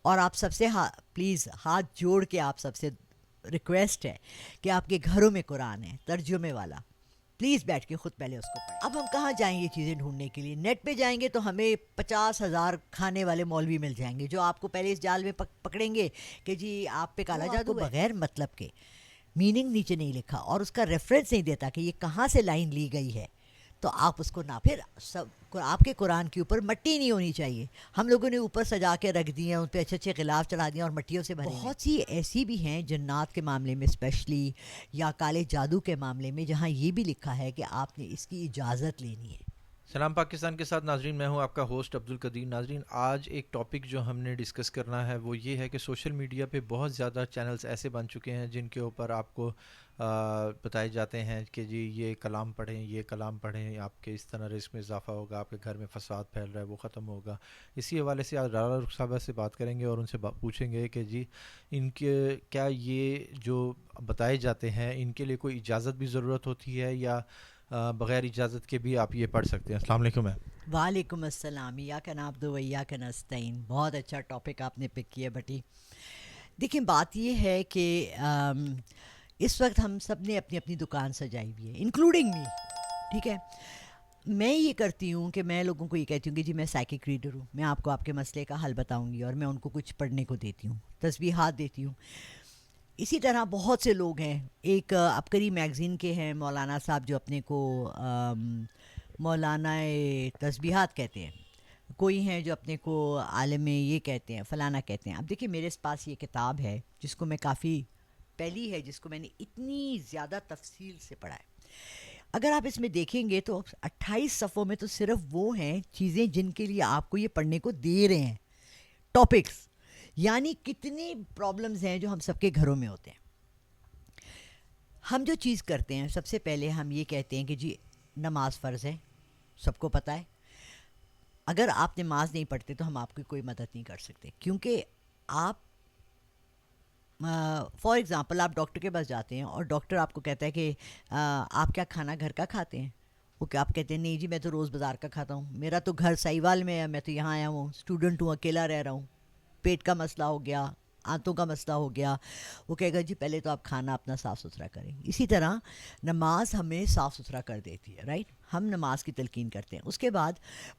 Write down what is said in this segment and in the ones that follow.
اور آپ سب سے پلیز ہاتھ جوڑ کے آپ سب سے ریکویسٹ ہے کہ آپ کے گھروں میں قرآن ہے ترجمے والا، پلیز بیٹھ کے خود پہلے اس کو پڑھیں. اب ہم کہاں جائیں یہ چیزیں ڈھونڈنے کے لیے؟ نیٹ پہ جائیں گے تو ہمیں 50,000 کھانے والے مولوی مل جائیں گے جو آپ کو پہلے اس جال میں پکڑیں گے کہ جی آپ پہ کالا جادو ہے. بغیر مطلب کے میننگ نیچے نہیں لکھا اور اس کا ریفرنس نہیں دیتا کہ یہ کہاں سے لائن لی گئی ہے، تو آپ اس کو نہ پھر سب آپ کے قرآن کے اوپر مٹی نہیں ہونی چاہیے. ہم لوگوں نے اوپر سجا کے رکھ دی ہیں، ان پہ اچھے اچھے غلاف چڑھا دیے اور مٹیوں سے بھرے. بہت سی ایسی بھی ہیں جنات کے معاملے میں اسپیشلی یا کالے جادو کے معاملے میں جہاں یہ بھی لکھا ہے کہ آپ نے اس کی اجازت لینی ہے. سلام پاکستان کے ساتھ ناظرین، میں ہوں آپ کا ہوسٹ عبدالقدیر. ناظرین، آج ایک ٹاپک جو ہم نے ڈسکس کرنا ہے وہ یہ ہے کہ سوشل میڈیا پہ بہت زیادہ چینلز ایسے بن چکے ہیں جن کے اوپر آپ کو بتائے جاتے ہیں کہ جی یہ کلام پڑھیں، یہ کلام پڑھیں، آپ کے اس طرح رزق میں اضافہ ہوگا، آپ کے گھر میں فساد پھیل رہا ہے وہ ختم ہوگا. اسی حوالے سے آج رالا رخ صاحبہ سے بات کریں گے اور ان سے پوچھیں گے کہ جی ان کے کیا یہ جو بتائے جاتے ہیں ان کے لیے کوئی اجازت بھی ضرورت ہوتی ہے یا بغیر اجازت کے بھی آپ یہ پڑھ سکتے ہیں. السلام علیکم. وعلیکم السلام. ایاک نعبد و ایاک نستعین. بہت اچھا ٹاپک آپ نے پک کیا بٹی. دیکھیں بات یہ ہے کہ اس وقت ہم سب نے اپنی اپنی دکان سجائی ہوئی ہے انکلوڈنگ می. ٹھیک ہے، میں یہ کرتی ہوں کہ میں لوگوں کو یہ کہتی ہوں کہ جی میں سائیکک ریڈر ہوں، میں آپ کو آپ کے مسئلے کا حل بتاؤں گی اور میں ان کو کچھ پڑھنے کو دیتی ہوں، تسبیحات دیتی ہوں. اسی طرح بہت سے لوگ ہیں، ایک عبقری میگزین کے ہیں مولانا صاحب جو اپنے کو مولانا تسبیحات کہتے ہیں، کوئی ہیں جو اپنے کو عالم یہ کہتے ہیں، فلانا کہتے ہیں. اب دیکھیں میرے پاس یہ کتاب ہے جس کو میں کافی پہلی ہے، جس کو میں نے اتنی زیادہ تفصیل سے پڑھا ہے. اگر آپ اس میں دیکھیں گے تو 28 صفحوں میں تو صرف وہ ہیں چیزیں جن کے لیے آپ کو یہ پڑھنے کو دے رہے ہیں، ٹاپکس. یعنی کتنی پرابلمز ہیں جو ہم سب کے گھروں میں ہوتے ہیں. ہم جو چیز کرتے ہیں سب سے پہلے ہم یہ کہتے ہیں کہ جی نماز فرض ہے، سب کو پتہ ہے. اگر آپ نماز نہیں پڑھتے تو ہم آپ کی کوئی مدد نہیں کر سکتے، کیونکہ آپ فار ایگزامپل آپ ڈاکٹر کے پاس جاتے ہیں اور ڈاکٹر آپ کو کہتا ہے کہ آپ کیا کھانا گھر کا کھاتے ہیں؟ وہ کہ آپ کہتے ہیں نہیں جی میں تو روز بازار کا کھاتا ہوں، میرا تو گھر سائیوال میں ہے، میں تو یہاں آیا ہوں، اسٹوڈنٹ ہوں، اکیلا رہ رہا ہوں، پیٹ کا مسئلہ ہو گیا، آنتوں کا مسئلہ ہو گیا. وہ کہے گا جی پہلے تو آپ کھانا اپنا صاف ستھرا کریں. اسی طرح نماز ہمیں صاف ستھرا کر دیتی ہے، رائٹ؟ ہم نماز کی تلقین کرتے ہیں. اس کے بعد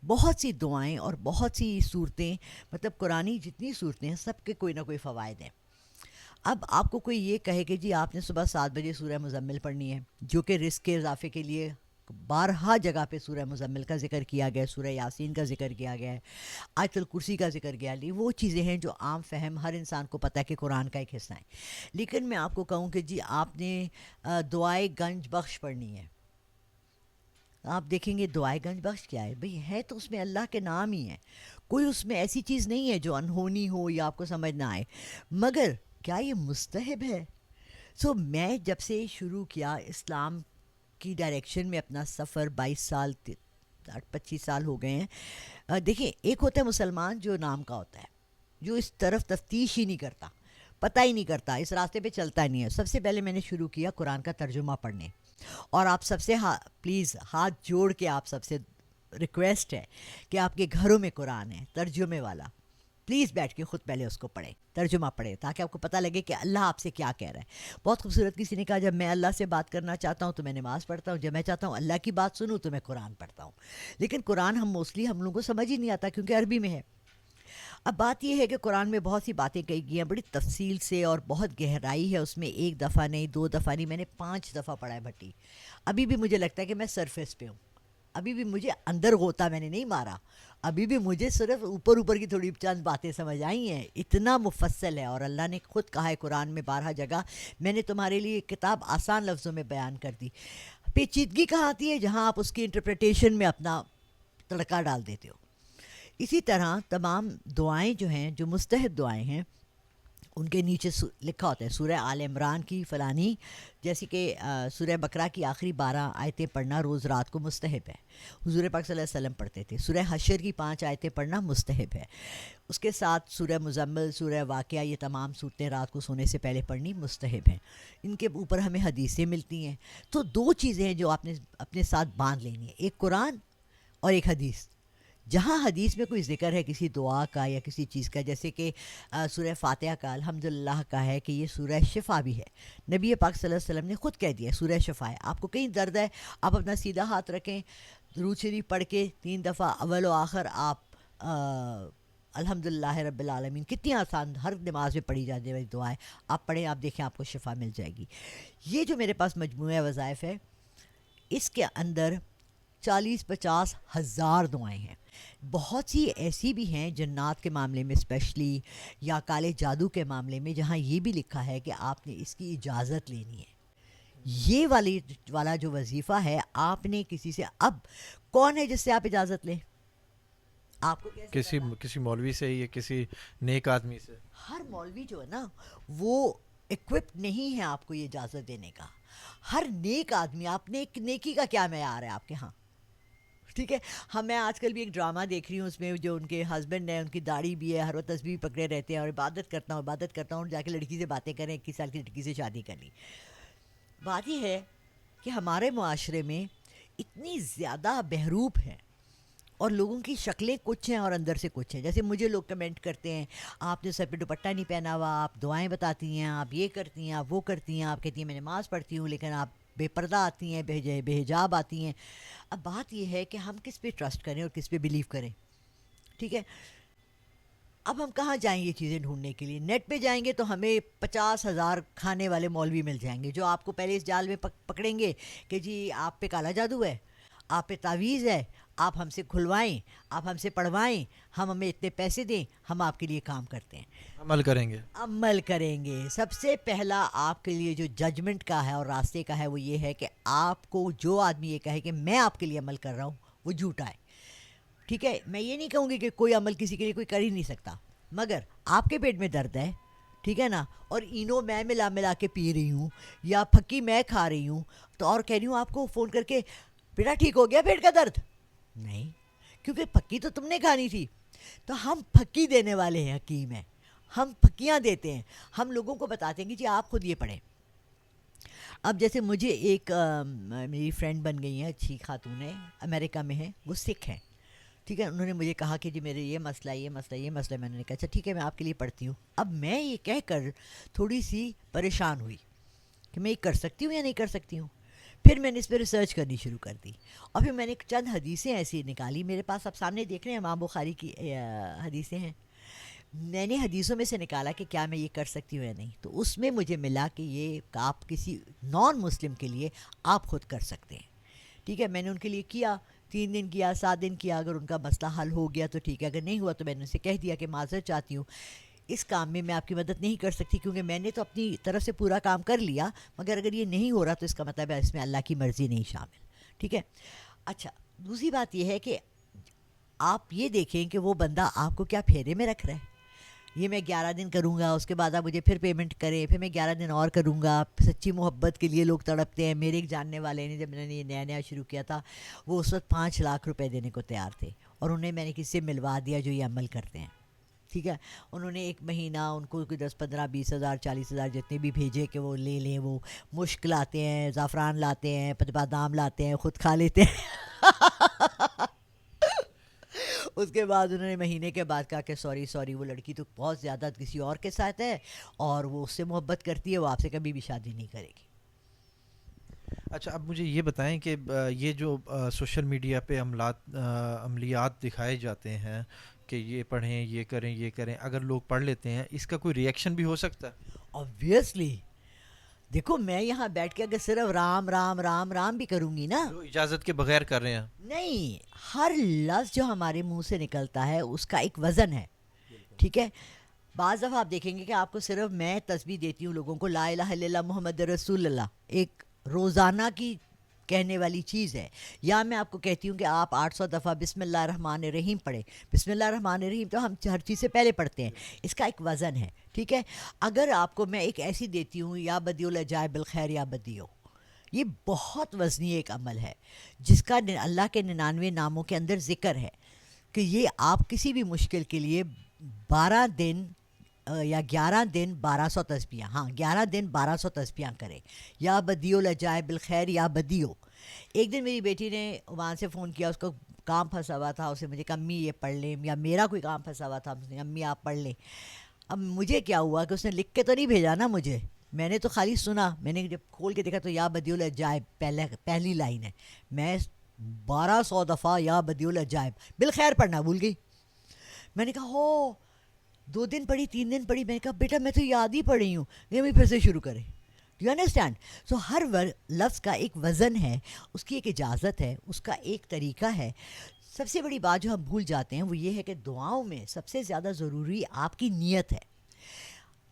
بہت سی دعائیں اور بہت سی صورتیں، مطلب قرآنی جتنی صورتیں ہیں سب کے کوئی نہ کوئی فوائد ہیں. اب آپ کو کوئی یہ کہے کہ جی آپ نے صبح 7 بجے سورہ مزمل پڑھنی ہے، جو کہ رزق کے اضافے کے لیے بارہا جگہ پہ سورہ مزمل کا ذکر کیا گیا ہے، سورہ یاسین کا ذکر کیا گیا ہے، آیت الکرسی کا ذکر کیا ہے. وہ چیزیں ہیں جو عام فہم ہر انسان کو پتہ ہے کہ قرآن کا ایک حصہ ہیں. لیکن میں آپ کو کہوں کہ جی آپ نے دعائے گنج بخش پڑھنی ہے. آپ دیکھیں گے دعائے گنج بخش کیا ہے بھئی؟ ہے تو اس میں اللہ کے نام ہی ہیں، کوئی اس میں ایسی چیز نہیں ہے جو انہونی ہو یا آپ کو سمجھ نہ آئے. مگر کیا یہ مستحب ہے؟ میں جب سے شروع کیا اسلام کی ڈائریکشن میں اپنا سفر، 22 سال 25 سال ہو گئے ہیں. دیکھیں ایک ہوتا ہے مسلمان جو نام کا ہوتا ہے، جو اس طرف تفتیش ہی نہیں کرتا، پتہ ہی نہیں کرتا، اس راستے پہ چلتا نہیں ہے. سب سے پہلے میں نے شروع کیا قرآن کا ترجمہ پڑھنے. اور آپ سب سے پلیز ہاتھ جوڑ کے آپ سب سے ریکویسٹ ہے کہ آپ کے گھروں میں قرآن ہے ترجمے والا، پلیز بیٹھ کے خود پہلے اس کو پڑھیں، ترجمہ پڑھیں، تاکہ آپ کو پتہ لگے کہ اللہ آپ سے کیا کہہ رہا ہے. بہت خوبصورت کسی نے کہا جب میں اللہ سے بات کرنا چاہتا ہوں تو میں نماز پڑھتا ہوں، جب میں چاہتا ہوں اللہ کی بات سنوں تو میں قرآن پڑھتا ہوں. لیکن قرآن ہم لوگوں کو سمجھ ہی نہیں آتا کیونکہ عربی میں ہے. اب بات یہ ہے کہ قرآن میں بہت سی باتیں کہی گئی ہیں بڑی تفصیل سے اور بہت گہرائی ہے اس میں. ایک دفعہ نہیں، 2 دفعہ نہیں، میں نے 5 دفعہ پڑھا ہے بھٹی. ابھی بھی مجھے لگتا ہے کہ میں سرفیس پہ ہوں، ابھی بھی مجھے اندر غوطہ میں نے نہیں مارا، ابھی بھی مجھے صرف اوپر کی تھوڑی چند باتیں سمجھ آئی ہیں. اتنا مفصل ہے اور اللہ نے خود کہا ہے قرآن میں 12 جگہ میں نے تمہارے لیے کتاب آسان لفظوں میں بیان کر دی. پیچیدگی کہاں آتی ہے؟ جہاں آپ اس کی انٹرپریٹیشن میں اپنا تڑکا ڈال دیتے ہو. اسی طرح تمام دعائیں جو ہیں، جو مستحب دعائیں ہیں، ان کے نیچے لکھا ہوتا ہے سورہ آل عمران کی فلانی، جیسے کہ سورہ بقرہ کی آخری 12 آیتیں پڑھنا روز رات کو مستحب ہے، حضور پاک صلی اللہ علیہ وسلم پڑھتے تھے. سورہ حشر کی 5 آیتیں پڑھنا مستحب ہے. اس کے ساتھ سورہ مزمل، سورہ واقعہ، یہ تمام صورتیں رات کو سونے سے پہلے پڑھنی مستحب ہیں. ان کے اوپر ہمیں حدیثیں ملتی ہیں. تو 2 چیزیں ہیں جو آپ نے اپنے ساتھ باندھ لینی ہیں، ایک قرآن اور ایک حدیث. جہاں حدیث میں کوئی ذکر ہے کسی دعا کا یا کسی چیز کا، جیسے کہ سورہ فاتحہ کا الحمدللہ کا ہے کہ یہ سورہ شفا بھی ہے، نبی پاک صلی اللہ علیہ وسلم نے خود کہہ دیا سورہ شفا ہے. آپ کو کہیں درد ہے، آپ اپنا سیدھا ہاتھ رکھیں، درود شریف پڑھ کے 3 دفعہ اول و آخر آپ الحمدللہ رب العالمین، کتنی آسان، ہر نماز میں پڑھی جانے والی دعا ہے، آپ پڑھیں، آپ دیکھیں آپ کو شفا مل جائے گی. یہ جو میرے پاس مجموعہ وظائف ہے، اس کے اندر 40-50 ہزار دعائیں ہیں. بہت سی ایسی بھی ہیں جنات کے معاملے میں اسپیشلی، یا کالے جادو کے معاملے میں، جہاں یہ بھی لکھا ہے کہ آپ نے اس کی اجازت لینی ہے. یہ والا جو وظیفہ ہے، آپ نے کسی سے، اب کون ہے جس سے آپ اجازت لیں؟ آپ کو کیسے پتا؟ کسی مولوی سے یا کسی نیک آدمی سے. ہر مولوی جو ہے نا وہ اکوپڈ نہیں ہے آپ کو یہ اجازت دینے کا. ہر نیک آدمی، آپ نے ایک نیکی کا کیا معیار ہے آپ کے ہاں؟ ٹھیک ہے. میں آج کل بھی ایک ڈرامہ دیکھ رہی ہوں، اس میں جو ان کے ہسبینڈ ہیں، ان کی داڑھی بھی ہے، ہر وقت تسبیح پکڑے رہتے ہیں اور عبادت کرتا ہوں، جا کے لڑکی سے باتیں کریں، 21 سال کی لڑکی سے شادی کر لی. بات یہ ہے کہ ہمارے معاشرے میں اتنی زیادہ بہروپ ہیں اور لوگوں کی شکلیں کچھ ہیں اور اندر سے کچھ ہیں. جیسے مجھے لوگ کمنٹ کرتے ہیں، آپ نے سر پہ دوپٹہ نہیں پہنا ہوا، آپ دعائیں بتاتی ہیں، آپ یہ کرتی ہیں، آپ وہ کرتی ہیں، آپ کہتی ہیں میں نماز پڑھتی ہوں لیکن آپ بے پردہ آتی ہیں، بے حجاب آتی ہیں. اب بات یہ ہے کہ ہم کس پہ ٹرسٹ کریں اور کس پہ بلیو کریں. ٹھیک ہے. اب ہم کہاں جائیں یہ چیزیں ڈھونڈنے کے لیے؟ نیٹ پہ جائیں گے تو ہمیں 50,000 کھانے والے مولوی مل جائیں گے جو آپ کو پہلے اس جال میں پکڑیں گے کہ جی آپ پہ کالا جادو ہے، آپ پہ تعویذ ہے، آپ ہم سے کھلوائیں، آپ ہم سے پڑھوائیں، ہمیں اتنے پیسے دیں، ہم آپ کے لیے کام کرتے ہیں، عمل کریں گے. عمل کریں گے. سب سے پہلا آپ کے لیے جو ججمنٹ کا ہے اور راستے کا ہے وہ یہ ہے کہ آپ کو جو آدمی یہ کہے کہ میں آپ کے لیے عمل کر رہا ہوں، وہ جھوٹا ہے. ٹھیک ہے. میں یہ نہیں کہوں گی کہ کوئی عمل کسی کے لیے کوئی کر ہی نہیں سکتا، مگر آپ کے پیٹ میں درد ہے، ٹھیک ہے نا، اور اینو میں ملا کے پی رہی ہوں یا پھکی میں کھا رہی ہوں، تو اور کہہ رہی ہوں آپ کو فون کر کے بیٹا ٹھیک ہو گیا پیٹ کا درد؟ نہیں، کیونکہ پھکی تو تم نے کھانی تھی. تو ہم پھکی دینے والے ہیں، حکیم ہیں، ہم پھکیاں دیتے ہیں. ہم لوگوں کو بتاتے ہیں کہ جی آپ خود یہ پڑھیں. اب جیسے مجھے ایک میری فرینڈ بن گئی ہیں، اچھی خاتون ہے، امریکہ میں ہے، وہ سکھ ہیں. ٹھیک ہے. انہوں نے مجھے کہا کہ جی میرے یہ مسئلہ میں نے کہا اچھا ٹھیک ہے میں آپ کے لیے پڑھتی ہوں. اب میں یہ کہہ کر تھوڑی سی پریشان ہوئی کہ میں یہ کر سکتی ہوں یا نہیں کر سکتی ہوں. پھر میں نے اس پہ ریسرچ کرنی شروع کر دی اور پھر میں نے چند حدیثیں ایسی نکالی. میرے پاس آپ سامنے دیکھ رہے ہیں امام بخاری کی حدیثیں ہیں. میں نے حدیثوں میں سے نکالا کہ کیا میں یہ کر سکتی ہوں یا نہیں. تو اس میں مجھے ملا کہ یہ آپ کسی نان مسلم کے لیے آپ خود کر سکتے ہیں. ٹھیک ہے. میں نے ان کے لیے کیا، 3 دن کیا، 7 دن کیا. اگر ان کا مسئلہ حل ہو گیا تو ٹھیک ہے، اگر نہیں ہوا تو میں نے ان سے کہہ دیا کہ معذرت چاہتی ہوں، اس کام میں آپ کی مدد نہیں کر سکتی کیونکہ میں نے تو اپنی طرف سے پورا کام کر لیا، مگر اگر یہ نہیں ہو رہا تو اس کا مطلب ہے اس میں اللہ کی مرضی نہیں شامل. ٹھیک ہے. اچھا دوسری بات یہ ہے کہ آپ یہ دیکھیں کہ وہ بندہ آپ کو کیا پھیرے میں رکھ رہا ہے. یہ میں 11 دن کروں گا، اس کے بعد آپ مجھے پھر پیمنٹ کریں، پھر میں 11 دن اور کروں گا. سچی محبت کے لیے لوگ تڑپتے ہیں. میرے ایک جاننے والے نے، جب میں نے یہ نیا شروع کیا تھا، وہ اس وقت 5 لاکھ روپے دینے کو تیار تھے اور انہیں میں نے کسی سے ملوا دیا جو یہ عمل کرتے ہیں. ٹھیک ہے. انہوں نے 1 مہینہ ان کو 10 15 20 ہزار 40 ہزار جتنے بھی بھیجے کہ وہ لے لیں. وہ مشک لاتے ہیں، زعفران لاتے ہیں، بادام لاتے ہیں، خود کھا لیتے ہیں. اس کے بعد انہوں نے مہینے کے بعد کہا کہ سوری وہ لڑکی تو بہت زیادہ کسی اور کے ساتھ ہے اور وہ اس سے محبت کرتی ہے، وہ آپ سے کبھی بھی شادی نہیں کرے گی. اچھا اب مجھے یہ بتائیں کہ یہ جو سوشل میڈیا پہ عملیات دکھائے جاتے ہیں کہ یہ پڑھیں، یہ کریں، اگر لوگ پڑھ لیتے ہیں اس کا کوئی ریئیکشن بھی ہو سکتا ہے؟ آبویسلی. دیکھو میں یہاں بیٹھ کے اگر صرف رام رام رام رام بھی کروں گی نا، جو اجازت کے بغیر کر رہے ہیں. نہیں، ہر لفظ جو ہمارے منہ سے نکلتا ہے اس کا ایک وزن ہے. ٹھیک ہے. بعض دفعہ آپ دیکھیں گے کہ آپ کو صرف میں تسبیح دیتی ہوں لوگوں کو، لا الہ الا اللہ محمد رسول اللہ، ایک روزانہ کی کہنے والی چیز ہے. یا میں آپ کو کہتی ہوں کہ آپ 800 دفعہ بسم اللہ الرحمن الرحیم پڑھیں. بسم اللہ الرحمن الرحیم تو ہم ہر چیز سے پہلے پڑھتے ہیں، اس کا ایک وزن ہے. ٹھیک ہے. اگر آپ کو میں ایک ایسی دیتی ہوں یا بدیع العجائب بالخیر یا بدیع، یہ بہت وزنی ایک عمل ہے جس کا اللہ کے 99 ناموں کے اندر ذکر ہے کہ یہ آپ کسی بھی مشکل کے لیے 12 دن یا 11 دن 1200 تسبیحاں، ہاں 11 دن 1200 تسبیحاں کریں. یا بدیو لجائے بالخیر یا بدیو. ایک دن میری بیٹی نے وہاں سے فون کیا، اس کو کام پھنسا ہوا تھا، اسے مجھے کہا امی یہ پڑھ لیں، یا میرا کوئی کام پھنسا ہوا تھا، اس نے امی آپ پڑھ لیں. اب مجھے کیا ہوا کہ اس نے لکھ کے تو نہیں بھیجا نا مجھے، میں نے تو خالی سنا. میں نے جب کھول کے دیکھا تو یا بدیو لجائب پہلی لائن ہے. میں 1200 دفعہ یا بدیو لجائب بالخیر پڑھنا بھول گئی. میں نے کہا ہو 2 دن پڑھی 3 دن پڑھی. میں نے کہا بیٹا میں تو یاد ہی پڑھی ہوں. یہ میں پھر سے شروع کریں. Do you understand? سو ہر لفظ کا ایک وزن ہے، اس کی ایک اجازت ہے، اس کا ایک طریقہ ہے. سب سے بڑی بات جو ہم بھول جاتے ہیں وہ یہ ہے کہ دعاؤں میں سب سے زیادہ ضروری آپ کی نیت ہے.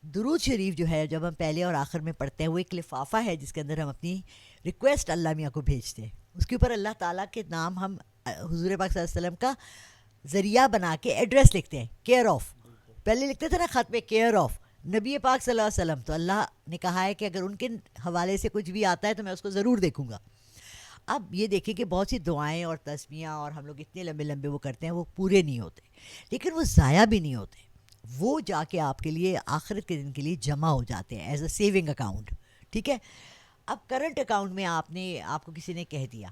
درود شریف جو ہے جب ہم پہلے اور آخر میں پڑھتے ہیں وہ ایک لفافہ ہے جس کے اندر ہم اپنی ریکویسٹ اللہ میاں کو بھیجتے ہیں. اس کے اوپر اللہ تعالیٰ کے نام ہم حضور پاک صلی اللہ علیہ وسلم کا ذریعہ بنا کے ایڈریس لکھتے ہیں. کیئر آف، پہلے لکھتے تھے نا خط میں کیئر آف نبی پاک صلی اللہ علیہ وسلم. تو اللہ نے کہا ہے کہ اگر ان کے حوالے سے کچھ بھی آتا ہے تو میں اس کو ضرور دیکھوں گا. اب یہ دیکھیں کہ بہت سی دعائیں اور تسبیحاں اور ہم لوگ اتنے لمبے لمبے وہ کرتے ہیں، وہ پورے نہیں ہوتے، لیکن وہ ضائع بھی نہیں ہوتے. وہ جا کے آپ کے لیے آخرت کے دن کے لیے جمع ہو جاتے ہیں ایز اے سیونگ اکاؤنٹ. ٹھیک ہے. اب کرنٹ اکاؤنٹ میں آپ کو کسی نے کہہ دیا،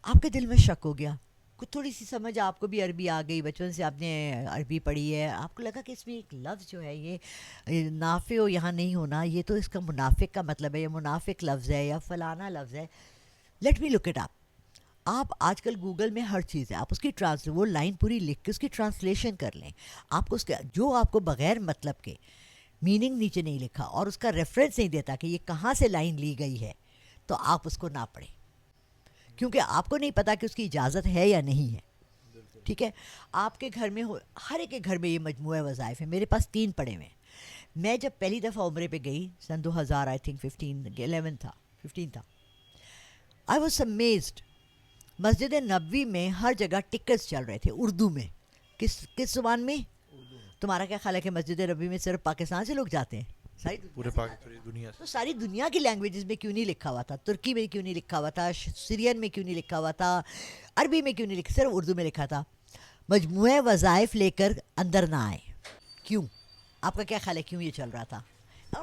آپ کے دل میں شک ہو گیا، کچھ تھوڑی سی سمجھ آپ کو بھی عربی آ گئی، بچپن سے آپ نے عربی پڑھی ہے، آپ کو لگا کہ اس میں ایک لفظ جو ہے یہ نافع ہو یہاں نہیں ہونا، یہ تو اس کا منافق کا مطلب ہے، یا منافق لفظ ہے یا فلانا لفظ ہے. Let me look it up. آپ آج کل گوگل میں ہر چیز ہے، آپ اس کی وہ لائن پوری لکھ کے اس کی ٹرانسلیشن کر لیں. آپ کو اس کے جو آپ کو بغیر مطلب کے میننگ نیچے نہیں لکھا اور اس کا ریفرنس نہیں دیتا کہ یہ کہاں سے لائن لی گئی ہے، تو آپ اس کو نہ پڑھیں، کیونکہ آپ کو نہیں پتا کہ اس کی اجازت ہے یا نہیں ہے. ٹھیک ہے. آپ کے گھر میں ہر ایک کے گھر میں یہ مجموعہ وظائف ہیں. میرے پاس 3 پڑے ہوئے ہیں. میں جب پہلی دفعہ عمرے پہ گئی سن 2000 آئی تھنک 15 تھا. I was amazed. Masjid Nabawi میں ہر جگہ ٹکٹس چل رہے تھے اردو میں. کس زبان میں؟ تمہارا کیا خیال ہے کہ مسجد نبوی میں صرف پاکستان سے لوگ جاتے ہیں؟ پورے دنیا سے. تو ساری دنیا کی لینگویجز میں کیوں نہیں لکھا ہوا تھا؟ ترکی میں کیوں نہیں لکھا ہوا تھا؟ سیرین میں کیوں نہیں لکھا ہوا تھا؟ عربی میں کیوں نہیں لکھا؟ صرف اردو میں لکھا تھا. مجموعہ وظائف لے کر اندر نہ آئے. کیوں؟ آپ کا کیا خیال ہے کیوں یہ چل رہا تھا؟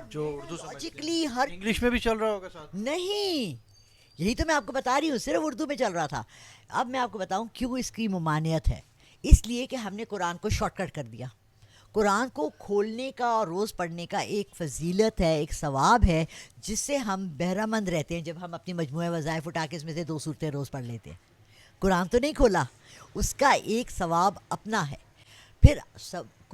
جو اردو لاجکلی ہر انگلش میں بھی چل رہا ہوگا ساتھ. نہیں، یہی تو میں آپ کو بتا رہی ہوں، صرف اردو میں چل رہا تھا. اب میں آپ کو بتاؤں کیوں اس کی ممانعت ہے. اس لیے کہ ہم نے قرآن کو شارٹ کٹ کر دیا. قرآن کو کھولنے کا اور روز پڑھنے کا ایک فضیلت ہے، ایک ثواب ہے، جس سے ہم بہرہ مند رہتے ہیں. جب ہم اپنی مجموعہ وظائف اٹھا کے اس میں سے 2 صورتیں روز پڑھ لیتے ہیں، قرآن تو نہیں کھولا، اس کا ایک ثواب اپنا ہے. پھر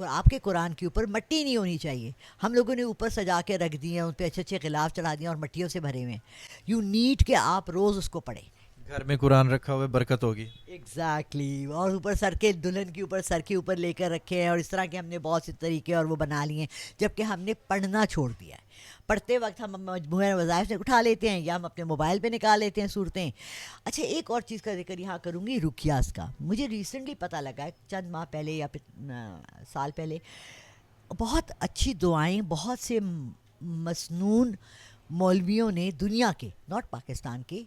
آپ کے قرآن کے اوپر مٹی نہیں ہونی چاہیے. ہم لوگوں نے اوپر سجا کے رکھ دی ہیں، ان پہ اچھے اچھے غلاف چڑھا دیے اور مٹیوں سے بھرے ہوئے ہیں. یو نیڈ کہ آپ روز اس کو پڑھیں. گھر میں قرآن رکھا ہوا ہے، برکت ہوگی. ایگزیکٹلی. اور اوپر سر کے دلہن کے اوپر سر کے اوپر لے کر رکھے ہیں، اور اس طرح کے ہم نے بہت سے طریقے اور وہ بنا لیے ہیں، جبکہ ہم نے پڑھنا چھوڑ دیا ہے. پڑھتے وقت ہم مجموعہ وظائف سے اٹھا لیتے ہیں یا ہم اپنے موبائل پہ نکال لیتے ہیں صورتیں. اچھا ایک اور چیز کا ذکر یہاں کروں گی، رقیاس کا. مجھے ریسنٹلی پتہ لگا ہے، چند ماہ پہلے یا سال پہلے، بہت اچھی دعائیں بہت سے مسنون مولویوں نے دنیا کے، ناٹ پاکستان کے،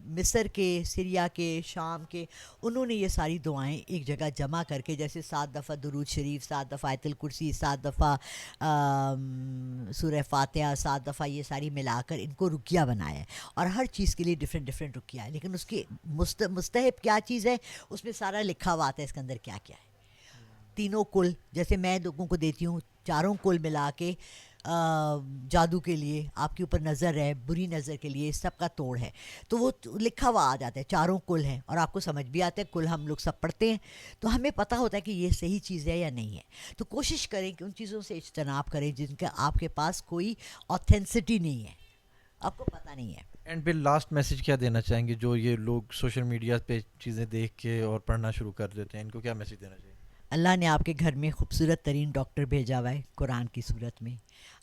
مصر کے، سریا کے، شام کے، انہوں نے یہ ساری دعائیں ایک جگہ جمع کر کے، جیسے 7 دفعہ درود شریف، 7 دفعہ آیت الکرسی، 7 دفعہ سورہ فاتحہ، 7 دفعہ، یہ ساری ملا کر ان کو رقیہ بنایا ہے. اور ہر چیز کے لیے ڈفرینٹ رقیہ ہے، لیکن اس کی مستحب کیا چیز ہے اس میں سارا لکھا ہوا آتا ہے اس کے اندر کیا کیا ہے. تینوں کل، جیسے میں لوگوں کو دیتی ہوں، چاروں کل ملا کے جادو کے لیے، آپ کے اوپر نظر ہے، بری نظر کے لیے، سب کا توڑ ہے، تو وہ لکھا ہوا آ جاتا ہے. چاروں کل ہیں اور آپ کو سمجھ بھی آتا ہے. کل ہم لوگ سب پڑھتے ہیں تو ہمیں پتہ ہوتا ہے کہ یہ صحیح چیز ہے یا نہیں ہے. تو کوشش کریں کہ ان چیزوں سے اجتناب کریں جن کا آپ کے پاس کوئی آتھینسٹی نہیں ہے، آپ کو پتہ نہیں ہے. اینڈ پھر لاسٹ میسج کیا دینا چاہیں گے جو یہ لوگ سوشل میڈیا پہ چیزیں دیکھ کے اور پڑھنا شروع کر دیتے ہیں، ان کو کیا میسج دینا چاہیے؟ اللہ نے آپ کے گھر میں خوبصورت ترین ڈاکٹر بھیجا ہوا ہے قرآن کی صورت میں.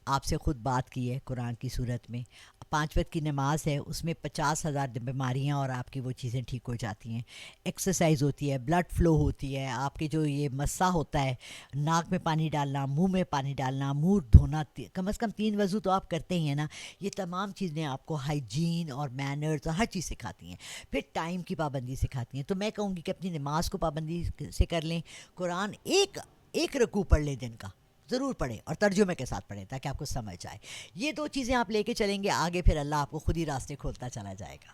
آپ سے خود بات کی ہے قرآن کی صورت میں. 5 وقت کی نماز ہے، اس میں 50,000 بیماریاں اور آپ کی وہ چیزیں ٹھیک ہو جاتی ہیں. ایکسرسائز ہوتی ہے، بلڈ فلو ہوتی ہے، آپ کے جو یہ مسا ہوتا ہے، ناک میں پانی ڈالنا، منہ میں پانی ڈالنا، منہ دھونا، کم از کم 3 وضو تو آپ کرتے ہی ہیں نا. یہ تمام چیزیں آپ کو ہائیجین اور مینرز اور ہر چیز سکھاتی ہیں. پھر ٹائم کی پابندی سکھاتی ہیں. تو میں کہوں گی کہ اپنی نماز کو پابندی سے کر لیں. قرآن ایک رکوع پڑھ لیں دن کا، ضرور پڑھیں اور ترجمے کے ساتھ پڑھیں تاکہ آپ کو سمجھ آئے. یہ 2 چیزیں آپ لے کے چلیں گے آگے, پھر اللہ آپ کو خود ہی راستے کھولتا چلا جائے گا.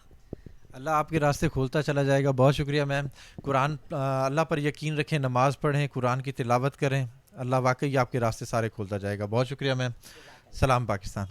اللہ آپ کے راستے کھولتا چلا جائے گا. بہت شکریہ میم. قرآن اللہ پر یقین رکھیں, نماز پڑھیں, قرآن کی تلاوت کریں, اللہ واقعی آپ کے راستے سارے کھولتا جائے گا. بہت شکریہ میم. سلام پاکستان.